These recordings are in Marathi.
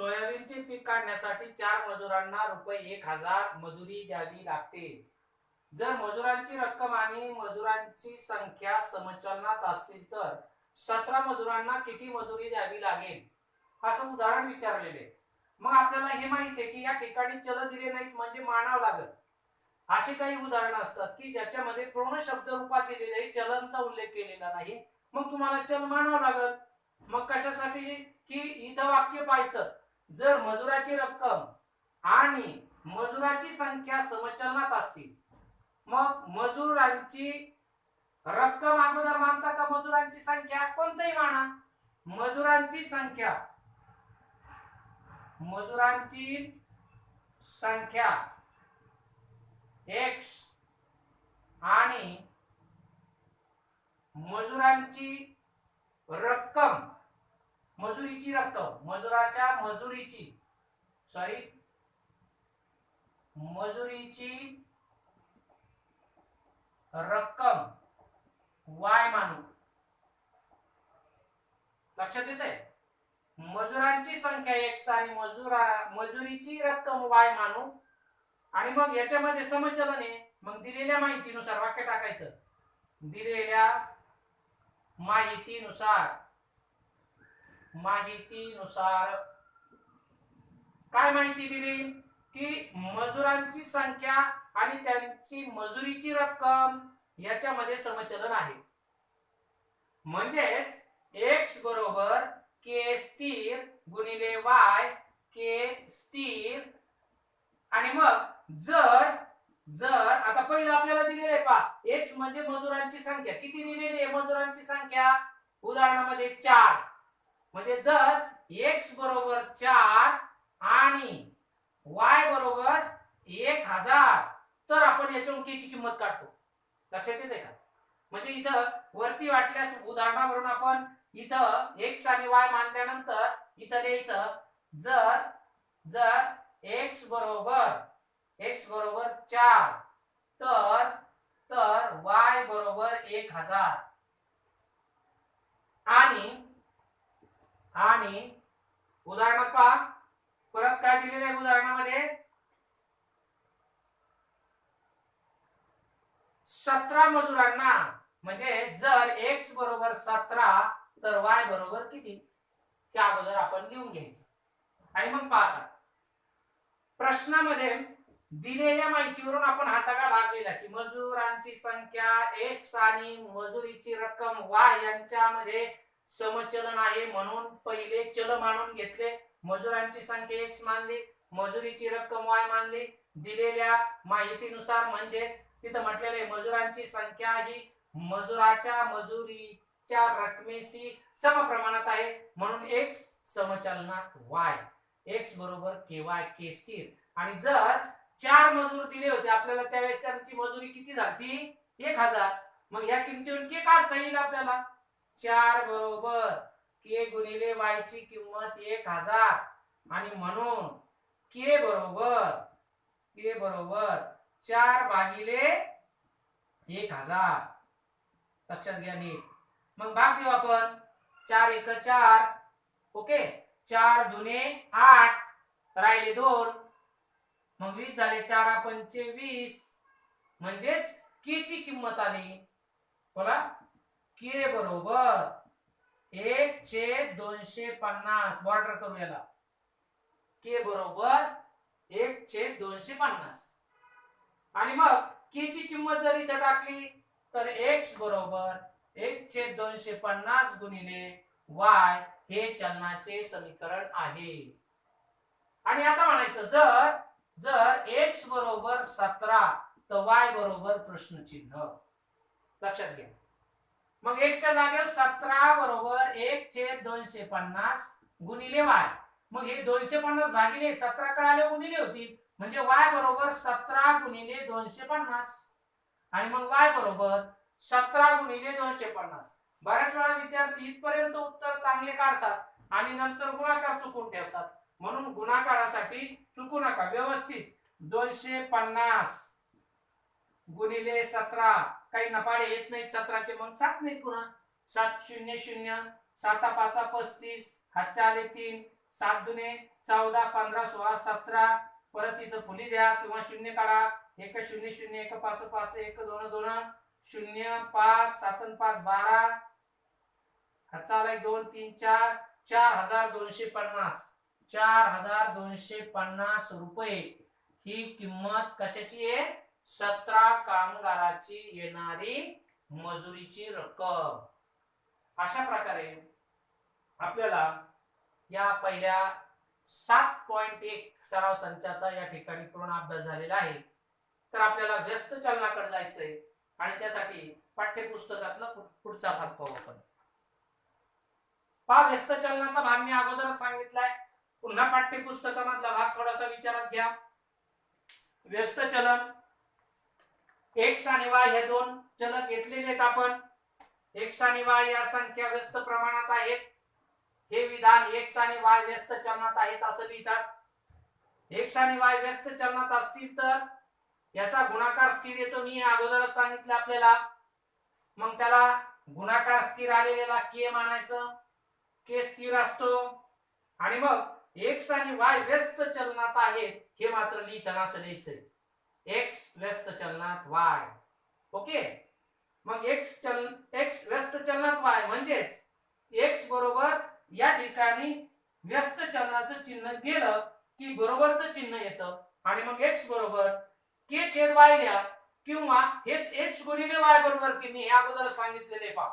सोयाबीनचे पीक काढण्यासाठी 4 मजुरांना ₹1,000 मजुरी द्यावी लागते. जर मजुरांची रक्कम आणि मजुरांची संख्या समचलनात असतील तर 17 मजुरांना किती मजुरी द्यावी लागेल, असं उदाहरण विचारलेले. मग आपल्याला हे माहिती आहे की या ठिकाणी चल दिले नाहीत म्हणजे मानावं लागेल. अशी काही उदाहरणं असतात की ज्याच्यामध्ये पूर्ण शब्द रूपात दिलेले आहे, चलनचा उल्लेख केलेला नाही, मग तुम्हाला चल मानावं लागेल. मग कशासाठी की इथं वाक्य पाहायचं, जर मजुराची रक्कम आणि मजुराची संख्या समचलनात असतील, मग मजुरांची रक्कम अगोदर मानता का मजुरांची संख्या, कोणतंही माना. मजुरांची संख्या x आणि मजुरांची रक्कम, मजुरीची रक्कम, मजुरीची रक्कम y मानू. लक्षात येतंय? मजुरांची संख्या x आणि मजुरीची रक्कम y मानू. आणि मग याच्यामध्ये समचलन आहे, मग दिलेल्या माहितीनुसार वाक्य टाकायचं. दिलेल्या माहितीनुसार काय माहिती दिली की मजुरांची संख्या आणि त्यांची मजुरीची रक्कम याच्यामध्ये समचलन आहे. म्हणजेच x बरोबर k स्थिर गुणिले y k स्थिर. आणि मग जर आता पहिलं आपल्याला दिलेलं आहे पहा, x म्हणजे मजुरांची संख्या. किती दिलेली आहे मजुरांची संख्या? उदाहरणामध्ये 4. म्हणजे जर x बरोबर 4 आणि y बरोबर 1000 तर आपण याच्यावरून k ची किंमत काढतो. लक्षात येते का? म्हणजे इथं वरती वाटल्यास उदाहरणावरून आपण इथं x आणि y मानल्यानंतर इथं लिहायचं, जर x बरोबर 4 तर y बरोबर 1000. आणि उदाहरणात पहा, परत काय दिलेलं आहे उदाहरणामध्ये, 17 मजुरांना. म्हणजे जर x बरोबर 17 तर y बरोबर किती ते अगोदर आपण लिहून घ्यायचं. आणि मग पहा, प्रश्नामध्ये दिलेल्या माहितीवरून आपण हा सगळा भाग लिहिला की मजुरांची संख्या x आणि मजुरीची रक्कम y यांच्यामध्ये समचलन आहे, म्हणून पहिले चल मानून घेतले. मजुरांची संख्या x मानली, मजुरीची रक्कम y मानली. दिलेल्या माहितीनुसार म्हणजेच तिथं म्हटलेलं आहे मजुरांची संख्या ही मजुरीच्या रकमेशी समप्रमाणात आहे, म्हणून x समचलनात y. x बरोबर ky k स्थिर. आणि जर 4 मजूर दिले होते आपल्याला, त्यावेळेस त्यांची मजुरी किती झाली? 1000. मग या किमतीवरून k काढता येईल आपल्याला. 4 बरोबर k गुणिले y ची किंमत 1000. आणि म्हणून k बरोबर 4 भागिले 1000. लक्षात घ्या नीट. मग भाग देऊ आपण. 4 1 4. ओके. 4 दुने 8, राहिले 2. मग 20 झाले. 4 पंचे 20. म्हणजेच k ची किंमत आली. बोला, k बरोबर 1/250. बॉर्डर करू याला. k बरोबर 1/250. आणि मग k ची किंमत जर इथं टाकली तर x बरोबर 1/250 गुणिले y हे चलनाचे समीकरण आहे. आणि आता म्हणायचं, जर x बरोबर 17 तर y बरोबर प्रश्नचिन्ह. लक्षात घ्या. मग x च्या जागेवर 17 बरोबर 1/250 गुणिले y. मग हे 250 भागिले 17 कडे गुणिले होतील, म्हणजे y बरोबर 17 गुणिले 250. आणि मग y बरोबर 17 गुणिले 250. बऱ्याच वेळा विद्यार्थी इथपर्यंत उत्तर चांगले काढतात आणि नंतर गुणाकार चुकून ठेवतात, म्हणून गुणाकारासाठी चुकू नका. व्यवस्थित 250 गुणिले 17. काही नपाडे येत नाहीत 17चे, मग 7 नाहीत पुन्हा. 7 0 0, 7 5 35, हातच्या आले 3, 7 दुने 14, 15, 16, 17, परत इथं फुली द्या किंवा शून्य काढा, 1 0 0 1 5 5 1 2 2 0 5 7 5 12, हाचा आला 2 3 4, 4250, 4250 रुपये ही किंमत कशाची आहे? 17 कामगाराची येणारी मजुरीची रक्कम. अशा प्रकारे आपल्याला या पहिल्या 7.1 सराव संचाचा या ठिकाणी पूर्ण अभ्यास झालेला आहे. तर आपल्याला व्यस्त चलनाकडे जायचंय आणि त्यासाठी पाठ्यपुस्तकातला पुढचा भाग पाहू आपण. पहा, व्यस्त चलनाचा भाग मी अगोदर सांगितलाय, पुन्हा पाठ्यपुस्तकामधला भाग थोडासा विचारात घ्या. व्यस्त चलन x आणि y हे दोन चल घेतलेले आहेत आपण. x आणि y या संख्या व्यस्त प्रमाणात आहेत. हे विधान x आणि y व्यस्त चलनात आहेत असं लिहितात. x आणि y व्यस्त चलनात असतील तर याचा गुणाकार स्थिर येतो. मी अगोदरच सांगितलं आपल्याला. मग त्याला गुणाकार स्थिर आलेला k मानायचं. k स्थिर असतो आणि मग x आणि y व्यस्त चलनात आहेत हे मात्र लिहिताना असं लिहायचंय, x व्यस्त चलनात y. ओके. मग x व्यस्त चलनात y म्हणजेच x बरोबर या ठिकाणी व्यस्त चलनाचं चिन्ह दिलं की बरोबरचं चिन्ह येतं आणि मग x बरोबर k छेद y लिहा किंवा हेच x गुणिले y बरोबर की मी हे अगोदर सांगितलेले पहा.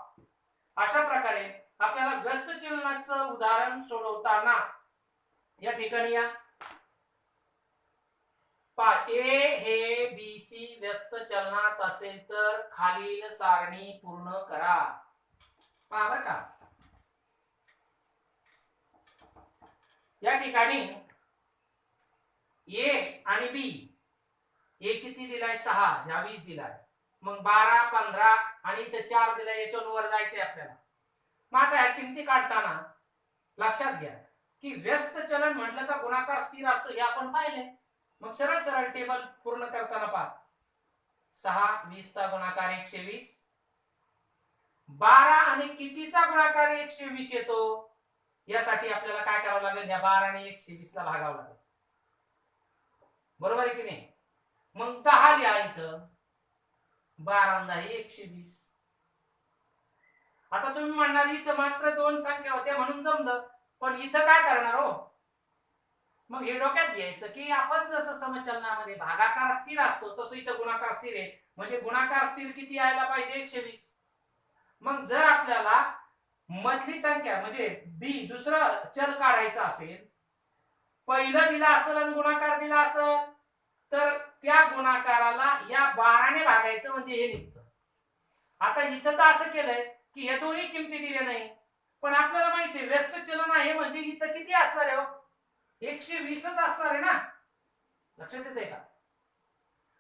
अशा प्रकारे आपल्याला व्यस्त चलनाचं उदाहरण सोडवताना या ठिकाणी या पहा, ए हे बी सी व्यस्त चलनात असेल तर खालील सारणी पूर्ण करा. पहा बरं का, या ठिकाणी ए आणि बी, ए किती दिलाय 6, ह्या 20 दिलाय, मग 12 15 आणि इथे 4 दिलाय, याच्यावर वर जायचंय आपल्याला. मग आता ह्या किमती काढताना लक्षात घ्या की व्यस्त चलन म्हटलं का गुणाकार स्थिर असतो हे आपण पाहिले. मग सरळ सरळ टेबल पूर्ण करताना पहा, 6 20 चा गुणाकार 120, 12 आणि कितीचा गुणाकार 120 येतो यासाठी आपल्याला काय करावं लागेल, या 12 आणि 120 ला भागावं लागेल. बरोबर आहे की नाही? मग 10 लिहा इथं, 12 आणि 10 120. आता तुम्ही म्हणणार इथं मात्र दोन संख्या होत्या म्हणून जमलं, पण इथं काय करणार हो? मग हे डोक्यात घ्यायचं की आपण जसं समचलनामध्ये भागाकार स्थिर असतो तसं इथं गुणाकार स्थिर आहे, म्हणजे गुणाकार स्थिर किती यायला पाहिजे 120. मग जर आपल्याला मधली संख्या म्हणजे बी दुसरं चल काढायचं असेल, पहिलं दिला असेल आणि गुणाकार दिला असेल तर त्या गुणाकाराला या 12 ने भागायचं म्हणजे हे निघतं. आता इथं तर असं केलंय की हे दोन्ही किमती दिल्या नाही, पण आपल्याला माहिती आहे व्यस्त चलन आहे म्हणजे इथं किती असणार आहे, 120च असणार आहे ना. लक्षात येते का?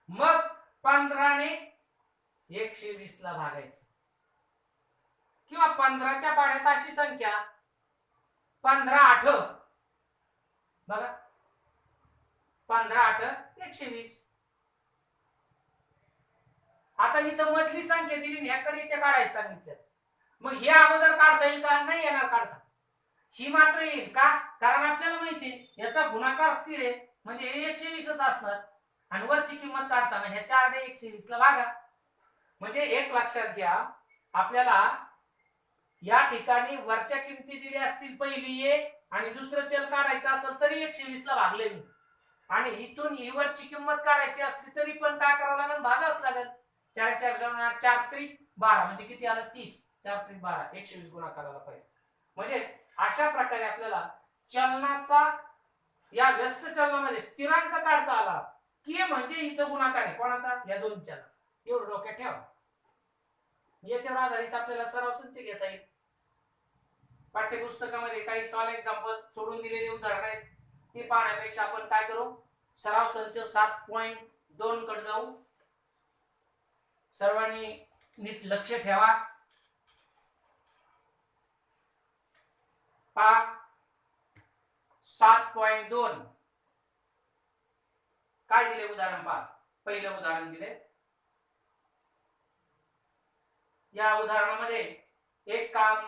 मग 15 ने 120 ला भागायचं किंवा 15च्या पाड्यात अशी संख्या 15 8, बघा 15 8 120. आता इथं मधली संख्या दिली, ह्या कडेच्या काढायचं सांगितलं, मग हे अगोदर काढता येईल का? नाही येणार काढता. ही मात्र येईल का? कारण आपल्याला माहिती याचा गुणाकार स्थिर आहे म्हणजे 120च असणार आणि वरची किंमत काढताना ह्या 4 ने 120 ला भागा. म्हणजे एक लक्षात घ्या, आपल्याला या ठिकाणी वरच्या किमती दिल्या असतील पहिली ए आणि दुसरं चल काढायचं असेल तरी 120 ला भागले मी, आणि इथून ही वरची किंमत काढायची असली तरी पण काय करावं लागेल, भागावंच लागेल. 4 4 4 3 12 म्हणजे किती आलं 30, 4 3 12 120 गुणाकाराला पाहिजे. म्हणजे अशा प्रकारे आपल्याला चलनाचा या व्यस्त चलनामध्ये स्थिरांक काढता आला की म्हणजे इथं गुणाकार आहे कोणाचा, या दोन चलाचा. एवढं डोक्यात ठेवा. याच्यावर आधारित आपल्याला सराव संच घेता येईल. पाठ्यपुस्तकामध्ये काही सॉल्व एक्झाम्पल सोडून दिलेले उदाहरण आहेत, ते पाहण्यापेक्षा आपण काय करू, सराव संच 7.2 कडे जाऊ. सर्वांनी नीट लक्ष ठेवा. पहा 7.2 काय दिले उदाहरण पहा. पहिलं उदाहरण दिले. या उदाहरणामध्ये एक काम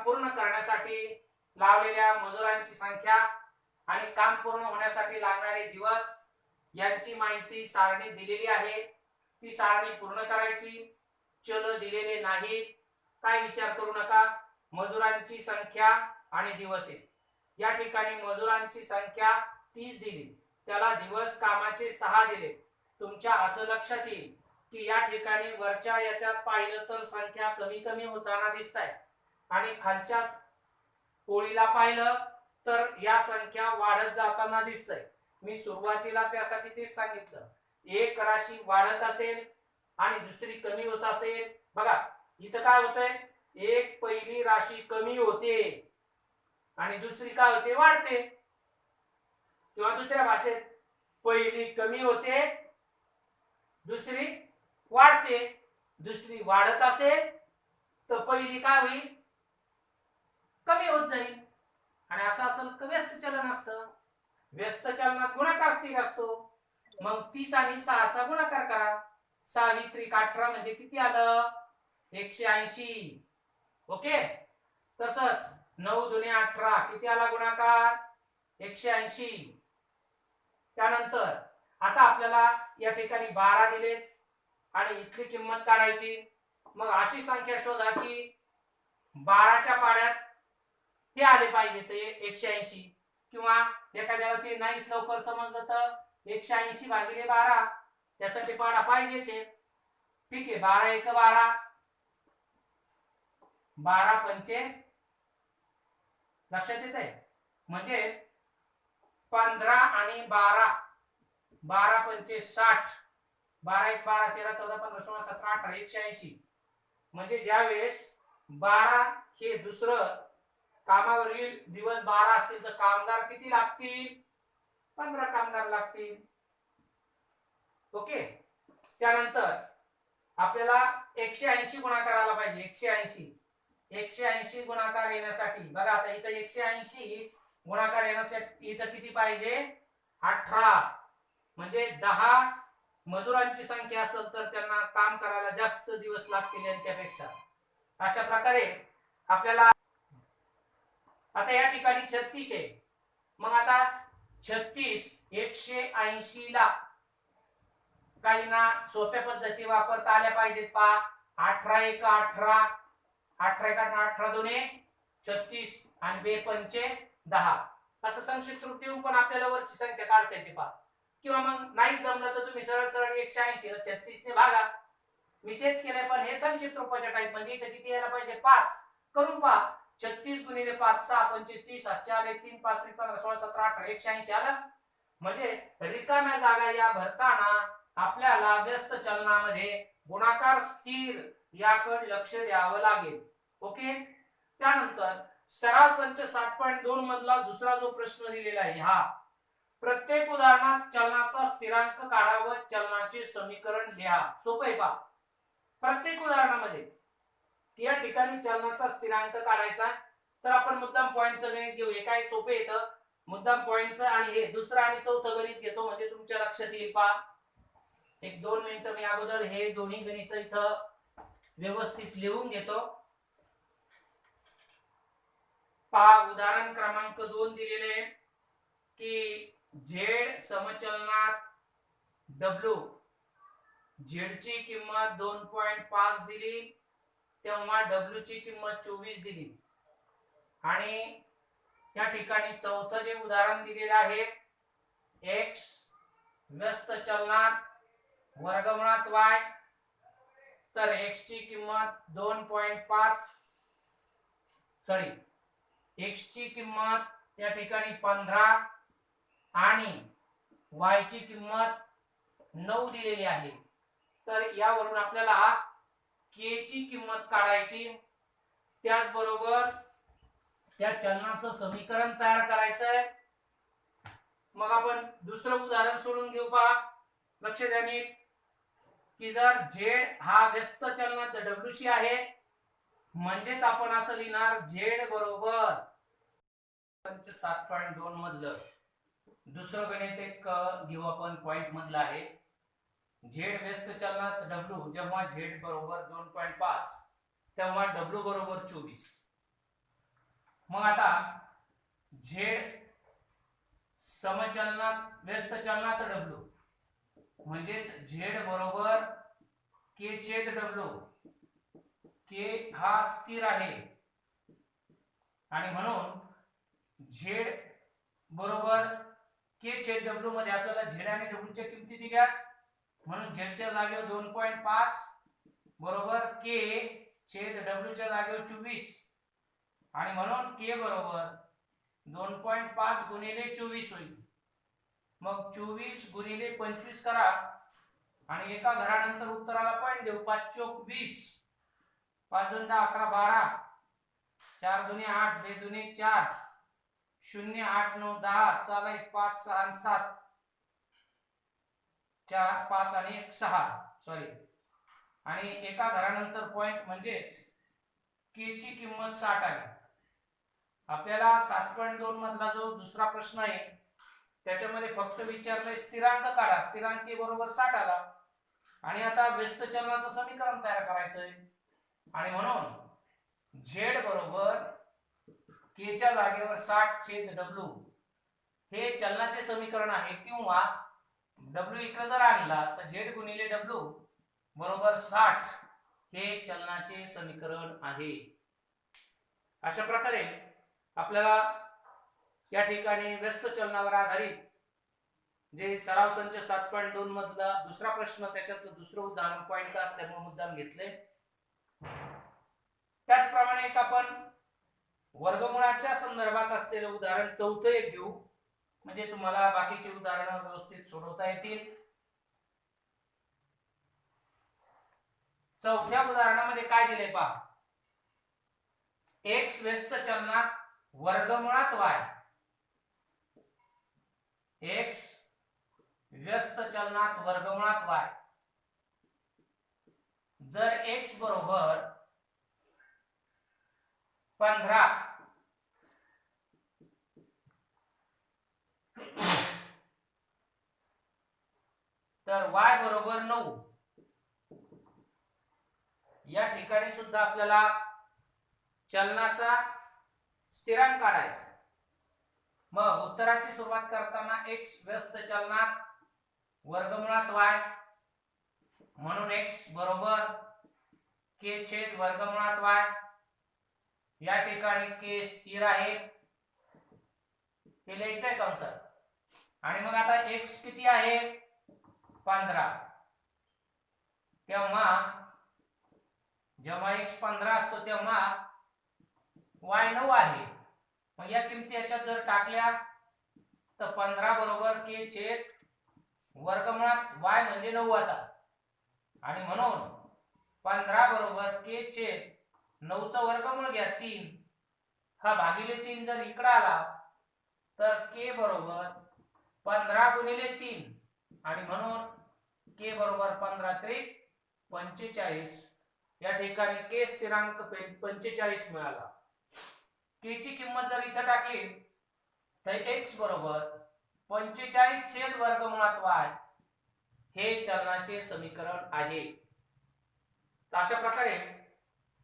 पूर्ण करण्यासाठी लावलेल्या मजुरांची संख्या आणि काम पूर्ण होण्यासाठी लागणारे दिवस यांची माहिती सारणी दिलेली आहे. ती सारणी पूर्ण करायची. चल दिलेले नाहीत, काय विचार करू नका. मजुरांची संख्या आणि दिवस आहे. या ठिकाणी मजुरांची संख्या 30 दिली, त्याला दिवस कामाचे 6 दिले. तुमच्या असं लक्षात येईल की या ठिकाणी वरच्या याच्यात पाहिलं तर संख्या कमी कमी होताना दिसत आहे आणि खालच्या ओळीला पाहिलं तर या संख्या वाढत जाताना दिसतंय. मी सुरुवातीला त्यासाठी तेच सांगितलं, एक राशी वाढत असेल आणि दुसरी कमी होत असेल. बघा इथं काय होतंय, एक पहिली राशी कमी होते आणि दुसरी काय होते, वाढते. किंवा दुसऱ्या भाषेत पहिली कमी होते, दुसरी वाढते. दुसरी वाढत असेल तर पहिली काय होईल, कमी होत जाईल. आणि असं असेल तर व्यस्त चलन असतं. व्यस्त चलनात गुणाकार स्थिर असतो. मग 30 आणि 6 चा गुणाकार करा. 6 त्रिक 18 म्हणजे किती आलं, 180. ओके. तसंच 9 दुने 18 किती आला गुणाकार, 180. त्यानंतर आता आपल्याला या ठिकाणी 12 दिलेत आणि इथली किंमत काढायची. मग अशी संख्या शोधा की 12च्या पाड्यात हे आले पाहिजे, ते 180. किंवा एखाद्याला ते नाहीच लवकर समजलं तर 180 भागिले 12, त्यासाठी पाडा पाहिजेच. ठीक आहे. 12 एक 12, 12 पंचे, लक्षात येत आहे, म्हणजे 15 आणि 12, 12 पंचे 60, 12 एक 12, 13 14 15 16 17 18, 180. म्हणजे ज्यावेळेस 12 हे दुसरं कामावरील दिवस 12 असतील तर कामगार किती लागतील, 15 कामगार लागतील. ओके. त्यानंतर आपल्याला 180 गुणाकार आला पाहिजे. 180 गुणाकार येण्यासाठी बघा आता इथं 180 गुणाकार येण्यासाठी इथं किती पाहिजे, 18. म्हणजे 10 मजुरांची संख्या असेल तर त्यांना काम करायला जास्त दिवस लागतील यांच्यापेक्षा. अशा प्रकारे आपल्याला आता या ठिकाणी 36 आहे. मग आता 36 180 ला काही ना सोप्या पद्धती वापरता आल्या पाहिजेत. पहा 18 एक 18, 18 एक 18 दोने 36 आणि 2 पंचे 10, असं संक्षिप्त रूप देऊन पण आपल्याला वरची संख्या काढता येते. पहा. किंवा मग नाही जमलं तर तुम्ही सरळ सरळ 180 ला 36 ने भागा. मी तेच केलंय, पण हे संक्षिप्त रूपाच्या टाईप म्हणजे इथे किती यायला पाहिजे, 5 करून पहा. 36 गुणिले 5 6 पंचे 30, 4 1 3 5 3 15 16 17 18, 180 आलं. म्हणजे रिकाम्या जागा या भरताना आपल्याला व्यस्त चलनामध्ये गुणाकार स्थिर याकडे लक्ष द्यावं लागेल. ओके. त्यानंतर सराव संच 7.2 मधला दुसरा जो प्रश्न दिलेला आहे, हा प्रत्येक उदाहरणात चलनाचा स्थिरांक काढा व चलनाचे समीकरण लिहा. सोपं आहे. पहा प्रत्येक उदाहरणामध्ये या ठिकाणी चलनाचा स्थिरांक काढायचा, तर आपण मुद्दाम पॉइंटचं गणित घेऊ. हे काय सोपे येतं, मुद्दाम पॉइंटचं आणि हे दुसरं आणि चौथं गणित घेतो म्हणजे तुमच्या लक्षात येईल. पहा एक 2 मिनिटं मी अगोदर हे दोन्ही गणित इथं व्यवस्थित लिहून घेतो. पहा उदाहरण क्रमांक 2 दिलेले की झेड समचलनात डब्ल्यू, झेडची किंमत 2.5 दिली तेव्हा डब्ल्यू ची किंमत 24 दिली. आणि या ठिकाणी चौथं जे उदाहरण दिलेलं आहे, एक्स व्यस्त चलनात वर्गमुळात वाय, तर एक्स ची किंमत 2.5 सॉरी एक्स ची किंमत या ठिकाणी 15 आणि वाय ची किंमत 9 दिलेली आहे. तर यावरून आपल्याला के ची किंमत काढायची, त्याचबरोबर त्या चलनाचं समीकरण तयार करायचंय. मग आपण दुसरं उदाहरण सोडून घेऊ. पहा लक्ष द्या नीट की जर झेड हा व्यस्त चलनात डब्ल्यूसी आहे म्हणजेच आपण असं लिहिणार झेड बरोबर 7.2 मधलं दुसरं गणित एक घेऊ आपण, पॉइंट मधलं आहे. झेड व्यस्त चलनात डब्ल्यू जेव्हा झेड बरोबर 2.5 तेव्हा डब्ल्यू बरोबर 24. मग आता झेड समचलनात व्यस्त चलनात डब्ल्यू म्हणजे झेड बरोबर के छेद डब्ल्यू. के हा स्थिर आहे आणि म्हणून झेड बरोबर के छेद डब्ल्यू मध्ये आपल्याला झेड आणि डब्ल्यूच्या किमती दिल्या म्हणून झेडच्या जागेवर 2.5 बरोबर के छेद डब्ल्यूच्या जागेवर 24 आणि म्हणून के बरोबर 2.5 गुणिले 24 होईल. मग 24 गुणिले 25 करा आणि एका घरानंतर उत्तराला पॉईंट देऊ. 5 चोक 20, 5 2 10 11 12, 4 दुने 8, 2 दुने 4, 0 8 9 10, चला 1 5 6 आणि 7, 4 5 आणि 1 6 सॉरी. आणि एका घरानंतर पॉईंट म्हणजेच के ची किंमत 60 आली. आपल्याला 7.2 मधला जो दुसरा प्रश्न आहे त्याच्यामध्ये फक्त विचारलंय स्थिरांक काढा. स्थिरांक के बरोबर 60 आला आणि आता व्यस्त चलनाचं समीकरण तयार करायचंय आणि म्हणून झेड बरोबर के च्या जागेवर 60 छेद डब्ल्यू हे चलनाचे समीकरण आहे किंवा डब्ल्यू इकडे जर आणला तर झेड गुणिले डब्ल्यू बरोबर 60 हे चलनाचे समीकरण आहे. अशा प्रकारे आपल्याला या ठिकाणी व्यस्त चलनावर आधारित जे सराव संच 7.2 मधला दुसरा प्रश्न त्याच्यातलं दुसरं उदाहरण पॉइंटचं असल्यामुळे मुद्दाम घेतले. त्याचप्रमाणे एक आपण वर्गमुळाच्या संदर्भात असलेले उदाहरण चौथं एक घेऊ म्हणजे तुम्हाला बाकीची उदाहरणं व्यवस्थित सोडवता येतील. चौथ्या उदाहरणामध्ये काय दिले पहा. x व्यस्त चलनात वर्गमुळात y. x व्यस्त चलनात वर्गमुळात y जर x बरोबर 15 तर y बरोबर 9. या ठिकाणी सुद्धा आपल्याला चलनाचा स्थिरांक काढायचा. मग उत्तराची सुरुवात करताना x व्यस्त चलनात वर्गमुळात y म्हणून x बरोबर k छेद वर्गमुळात y. या ठिकाणी k स्थिर आहे हे लिहायचंय कंसात आणि मग आता x किती आहे 15 तेव्हा जेव्हा x 15 असतो तेव्हा y 9 आहे. मग या किमती याच्यात जर टाकल्या तर 15 बरोबर k छेद वर्गमुळात y म्हणजे 9 आता आणि म्हणून 15 बरोबर k छेद 9 चा वर्गमूळ घ्या 3 हा भागिले 3 जर इकडे आला तर k बरोबर 15 गुणिले 3 आणि म्हणून k बरोबर 15 त्रिक 45. या ठिकाणी k स्थिरांक 45 मिळाला. k ची किंमत जर इथे टाकली तर x बरोबर 45 छेद वर्गमुळात y हे चलनाचे समीकरण आहे. तर अशा प्रकारे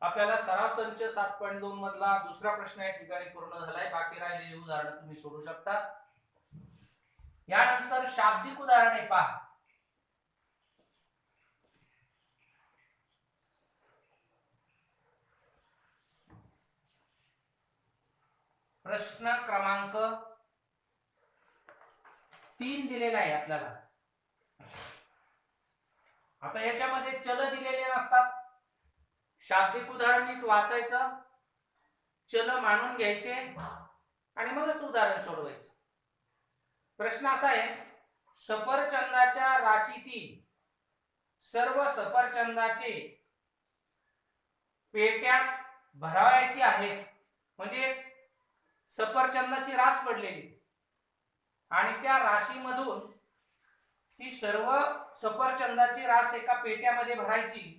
आपल्याला सराव संच 7.2 मधला दुसरा प्रश्न या ठिकाणी पूर्ण झालाय. बाकी राहिलेली उदाहरणं तुम्ही सोडू शकता. यानंतर शाब्दिक उदाहरणे पहा. प्रश्न क्रमांक 3 दिलेला आहे आपल्याला. आता याच्यामध्ये चल दिलेले नसतात. शाब्दिक उदाहरण नीट वाचायचं, चल मानून घ्यायचे आणि मगच उदाहरण सोडवायचं. प्रश्न असा आहे सफरचंदाच्या राशीतील सर्व सफरचंदाचे पेट्यात भरावायची आहेत. म्हणजे सफरचंदाची रास पडलेली आणि त्या राशीमधून ती सर्व सफरचंदाची रास एका पेट्यामध्ये भरायची.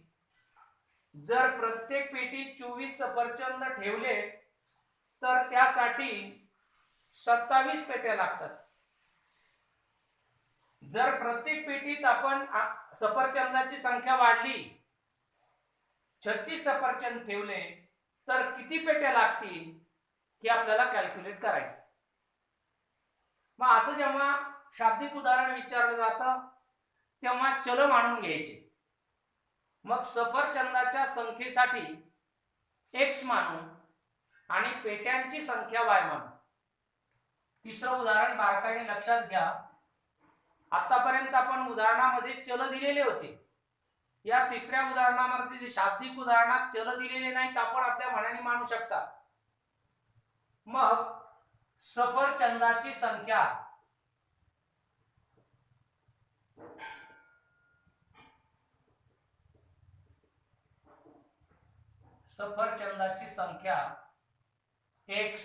जर प्रत्येक पेटीत 24 सफरचंद ठेवले तर त्यासाठी 27 पेट्या लागतात. जर प्रत्येक पेटीत आपण सफरचंदाची संख्या वाढली 36 सफरचंद ठेवले तर किती पेट्या लागतील हे आपल्याला कॅल्क्युलेट करायचं. मग असं जेव्हा शाब्दिक उदाहरण विचारलं जातं तेव्हा चल मानून घ्यायचे. मग सफरचंदाच्या संख्येसाठी x मानू आणि पेट्यांची संख्या y मानू. तिसरं उदाहरण बारकाईने लक्षात घ्या. आतापर्यंत आपण उदाहरणामध्ये चल दिलेले होते. या तिसऱ्या उदाहरणामध्ये जे शाब्दिक उदाहरणात चल दिलेले नाहीत आपण आपल्या मनाने मानू शकता. मग सफरचंदाची संख्या x.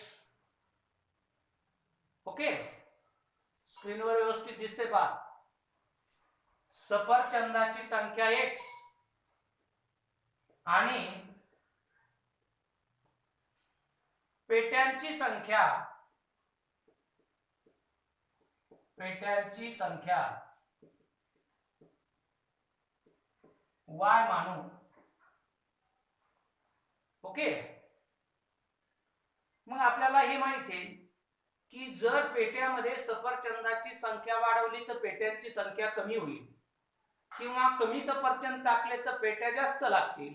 ओके, स्क्रीनवर व्यवस्थित दिसते पहा. सफरचंदाची संख्या x आणि पेट्यांची संख्या y मानू. ओके, मग आपल्याला हे माहिती आहे की जर पेट्यामध्ये सफरचंदाची संख्या वाढवली तर पेट्यांची संख्या कमी होईल किंवा कमी सफरचंद टाकले तर पेट्या जास्त लागतील.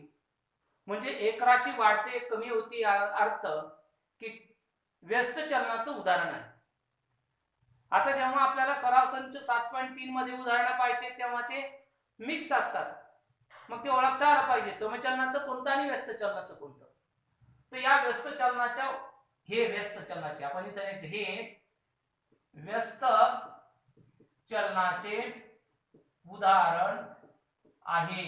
म्हणजे एक राशी वाढते कमी होती अर्थ की व्यस्त चलनाचं उदाहरण आहे. आता जेव्हा आपल्याला सराव संच 7.3 मध्ये उदाहरणं पाहिजे तेव्हा ते मिक्स असतात. मग ते ओळखता आलं पाहिजे समचलनाचं कोणतं आणि व्यस्त चलनाचं कोणतं. तर या व्यस्त चलनाच्या आपण इथे हे व्यस्त चलनाचे उदाहरण आहे.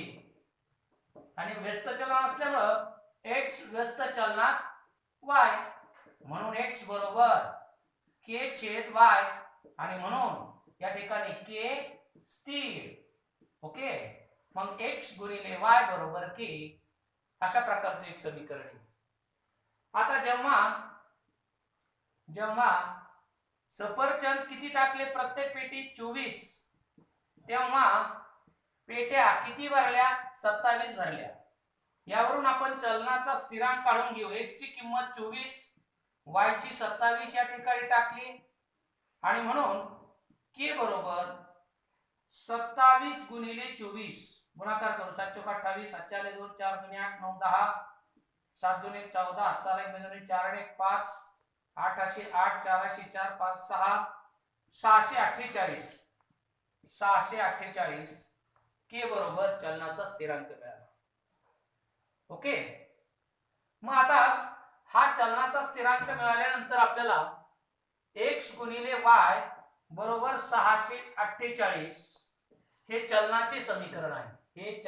आणि व्यस्त चलन असल्यामुळे x व्यस्त चलनात y म्हणून x बरोबर k छेद y आणि म्हणून या ठिकाणी k स्थिर. ओके, मग x गुणिले y बरोबर k अशा प्रकारचे एक समीकरण आहे. आता जेव्हा सफरचंद किती टाकले प्रत्येक पेटीत 24 तेव्हा पेट्या किती भरल्या 27 भरल्या. यावरून आपण चलनाचा स्थिरांक काढून घेऊ. x ची किंमत 24 y ची 27 या ठिकाणी टाकली आणि म्हणून k बरोबर 27 गुणिले 24 गुणाकार करू. 7 चौक 28 7 चार 2 4 2 8 9 10 7 2 1 14 8 4 1 2 4 आणि 1 5 8 8 4 4 5 6 648 k बरोबर चलनाचा स्थिरांक मिळाला. ओके, मग आता हा चलनाचा स्थिरांक मिळाल्यानंतर आपल्याला x गुणिले y बरोबर 648 हे चलनाचे समीकरण आहे. हे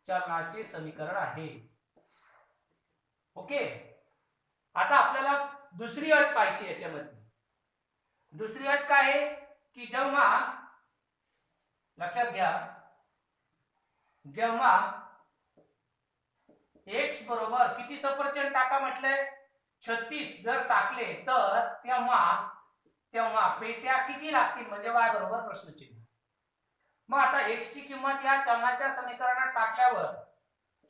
चलनाचे समीकरण आहे. ओके, आता आपल्याला दुसरी अट पाहिजे याच्यामध्ये. दुसरी अट काय आहे की जेव्हा लक्षात घ्या जेव्हा x बरोबर किती सफरचंद टाका म्हटलंय 36 जर टाकले तर तेव्हा पेट्या किती लागतील म्हणजे y बरोबर प्रश्नचिन्ह. मग आता x ची किंमत या चलनाच्या समीकरणात टाकल्यावर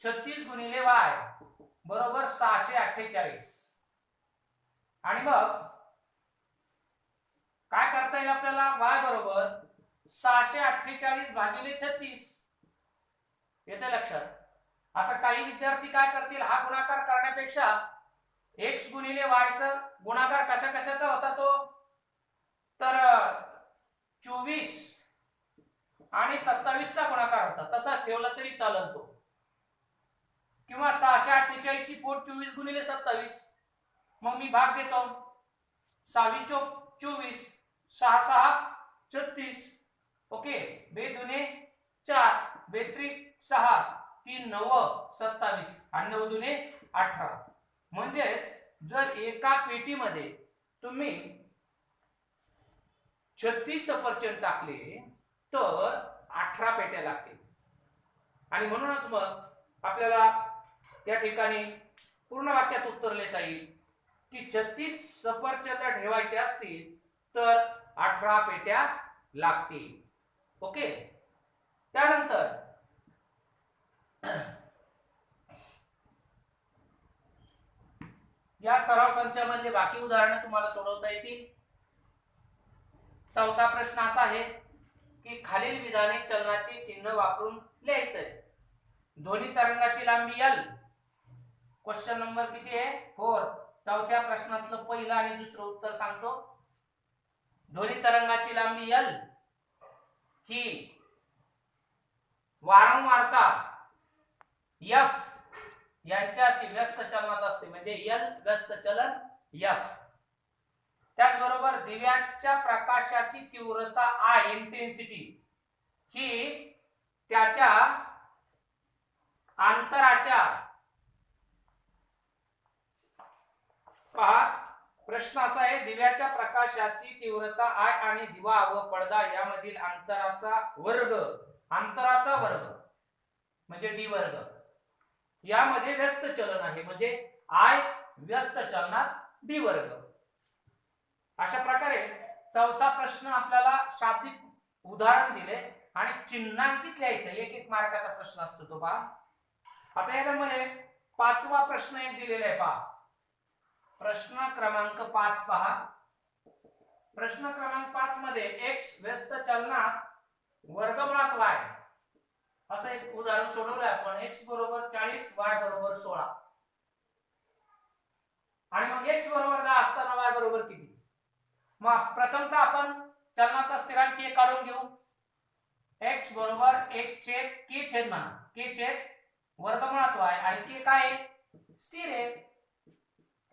36 गुणिले y बरोबर 648 आणि मग काय करता येईल आपल्याला y बरोबर 648 भागिले 36 येते लक्षात. आता काही विद्यार्थी काय करतील हा गुणाकार करण्यापेक्षा x गुणिले y चा गुणाकार कशाचा होता तो तर 24 आणि 27 चा गुणाकार होता तसाच ठेवला तरी चालेल तो. किंवा 648 ची पोट 24 गुणिले 27 मग मी भाग देतो 6 चौक 24 6 6 36. ओके, 2 दुने 4 2 त्रिक 6 3 9 27 आणि 9 दुने 18. म्हणजेच जर एका पेटीमध्ये तुम्ही 36 सफरचंद टाकले तर 18 पेट्या लागतील. आणि म्हणूनच मग आपल्याला या ठिकाणी पूर्ण वाक्यात उत्तर लिहिता येईल की 36 सफरचंद ठेवायचे असतील तर 18 पेट्या लागतील. ओके, त्यानंतर या सराव संचामधले बाकी उदाहरणं तुम्हाला सोडवता येतील. चौथा प्रश्न असा आहे की खालील विधाने चलनाचे चिन्ह वापरून लिहायचंय. दोन्ही तरंगाची लांबी L. क्वेश्चन नंबर किती आहे 4. चौथ्या प्रश्नातलं पहिलं आणि दुसरं उत्तर सांगतो. दोन्ही तरंगाची लांबी L ही वारंवारता F यांच्याशी व्यस्त चलनात असते, म्हणजे L व्यस्त चलन F. त्याचबरोबर दिव्याच्या प्रकाशाची तीव्रता I इंटेन्सिटी ही त्याच्या अंतराच्या, पहा प्रश्न असा आहे, दिव्याच्या प्रकाशाची तीव्रता I आणि दिवा व पडदा यामधील अंतराचा वर्ग म्हणजे d वर्ग यामध्ये व्यस्त चलन आहे, म्हणजे I व्यस्त चलनात d वर्ग. अशा प्रकारे चौथा प्रश्न आपल्याला शाब्दिक उदाहरण दिले आणि चिन्हांकित लिहायचं. एक एक मार्काचा प्रश्न असतो तो पहा. आता यामध्ये पाचवा प्रश्न एक दिलेला आहे पहा. प्रश्न क्रमांक 5 पहा. प्रश्न क्रमांक 5 मध्ये x व्यस्त चलनात वर्गमुळात y असं एक उदाहरण सोडवलं आपण. x बरोबर 40 y बरोबर 16 आणि मग x बरोबर 10 असताना y बरोबर किती. मग प्रथमतः आपण चलनाचा स्थिरांक k काढून घेऊ. x बरोबर 1/k म्हणा, k छेद वर्गमुळात y आणि k काय आहे स्थिर आहे.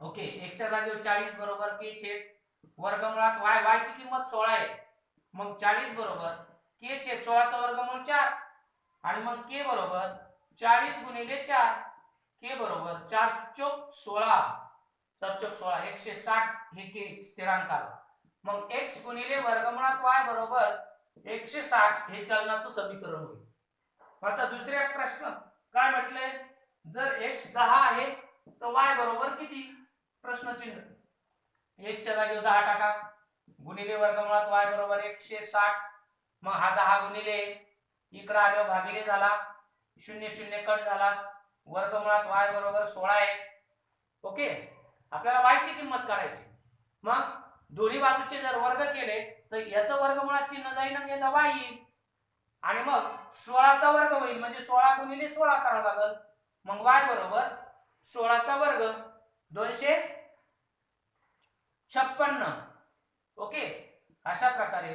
ओके, x च्या जागेवर 40 बरोबर k छेद वर्गमुळात y, y ची किंमत 16 आहे. मग 40 बरोबर k छेद 16 चा वर्गमूळ 4 आणि मग k बरोबर 40 गुणिले 4, k बरोबर 4 चौक 16, 4 चौक 16 160 हे k स्थिरांक आला. मग x गुणिले वर्गमुळात y बरोबर 160 हे चलनाचं समीकरण होईल. आता दुसऱ्या प्रश्न काय म्हटलंय, जर x 10 आहे तर y बरोबर किती. प्रश्न चिन्ह, x च्या जागेवर 10 टाका, गुणिले वर्गमुळात y बरोबर 160. मग हा 10 गुणिले इकडे आल्यावर भागिले झाला, 0 0 कट झाला, वर्गमुळात y बरोबर 16 आहे. ओके, आपल्याला y ची किंमत काढायची. मग दोन्ही बाजूचे जर वर्ग केले तर याचं वर्गमुळात चिन्ह जाईल आणि याचा y येईल आणि मग 16 चा वर्ग होईल, म्हणजे 16 गुणिले 16 करावं लागेल. मग y बरोबर 16 चा वर्ग 256. ओके, अशा प्रकारे